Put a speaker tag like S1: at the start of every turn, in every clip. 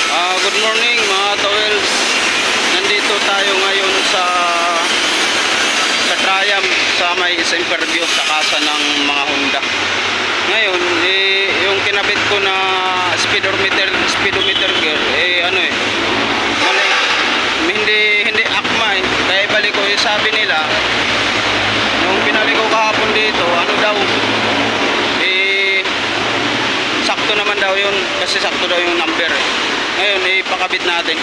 S1: Good morning mga towels. Nandito tayo ngayon sa Triumph sa may interview sa kasa ng mga Honda. Ngayon, yung kinabit ko na speedometer gear, mali. Hindi akma eh. Kaya ibalik ko, sabi nila, nung pinalik ko kahapon dito, sakto naman daw yun, kasi sakto daw yung number. Ngayon, ipakabit natin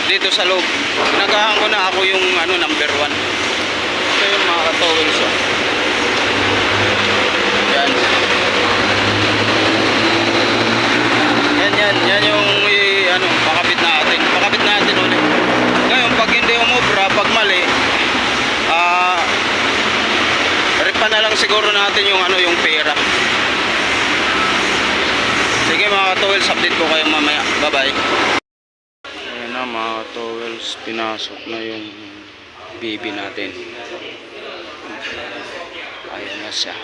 S1: dito sa loob. Nagahan ko na ako yung number 1. Ito yung mga katowels. Yan yung pakabit natin ulit. Ngayon, pag hindi umubra, pag mali, ripa na lang siguro natin yung pera. Sige mga towels, update ko kayo mamaya. Bye bye. Ayan na mga towels, pinasok na yung baby natin. Ayan na siya.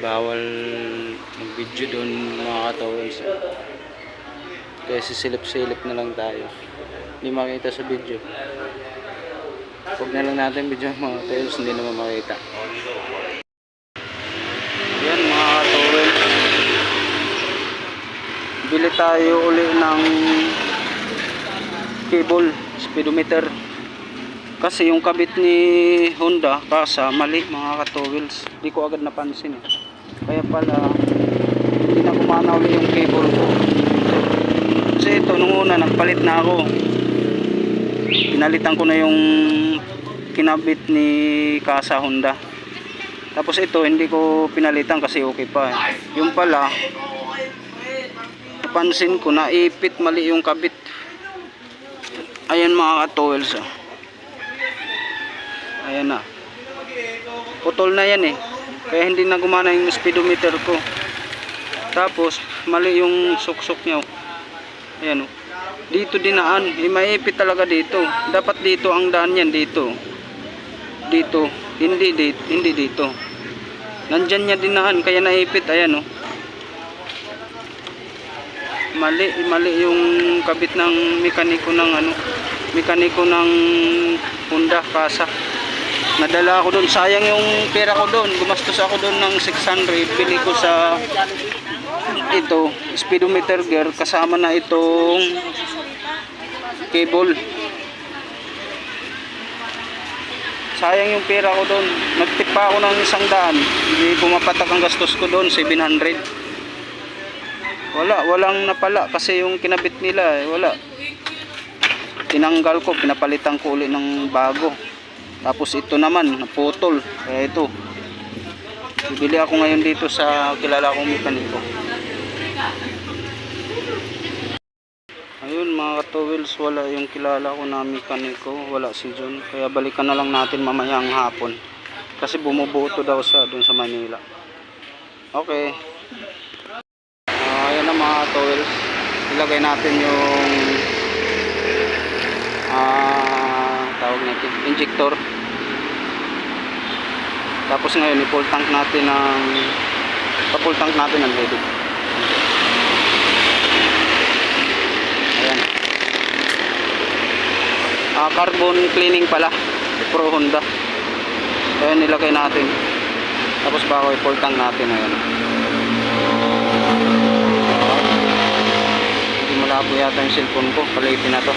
S1: Bawal mag-video doon mga towels. Kaya sisilip-silip na lang tayo. Hindi makita sa video. Huwag na lang natin video mga towels, hindi naman makita. Yan mga towels, bili tayo uli ng cable speedometer kasi yung kabit ni Honda kasa mali mga katowels. Di ko agad napansin eh. Kaya pala hindi na gumana uli yung cable ko. Kasi ito nung una nagpalit na ako, pinalitan ko na yung kinabit ni kasa Honda. Tapos ito hindi ko pinalitan kasi okay pa eh. Yung pala napansin ko naipit mali yung kabit. Ayan mga katowels. Ayan na. Putol na yan eh. Kaya hindi na gumana yung speedometer ko. Tapos mali yung suksok niya. Ayan oh. Dito dinaan. Maipit talaga dito. Dapat dito ang daan yan dito. Dito. Hindi dito. Nandyan niya dinaan kaya naipit. Ayan oh. Mali yung kabit ng mekaniko ng Honda kasa. Nadala ako doon. Sayang yung pera ko doon. Gumastos ako doon ng 600. Bili ko sa ito speedometer gear kasama na itong cable. Sayang yung pera ko doon. Nagtip pa ako ng 100. Hindi pumapatak ang gastos ko doon, 700. Walang napala kasi yung kinabit nila wala. Tinanggal ko, pinapalitan ko ulit ng bago. Tapos ito naman, naputol. Kaya ito. Bibili ako ngayon dito sa kilala kong mekaniko. Ayun mga katowels, wala yung kilala ko na mekaniko, wala si John. Kaya balikan na lang natin mamayang hapon. Kasi bumubuto daw sa doon sa Manila. Okay. Ayan na mga katowels. Ilagay natin yung tawag natin, injector. Tapos ngayon i-full tank natin ng lubid. Carbon cleaning pala Pro Honda. Ayan nilagay natin. Tapos bago i-full tank natin. Ayan. Hindi malabo yata yung cellphone ko. Palitin na to.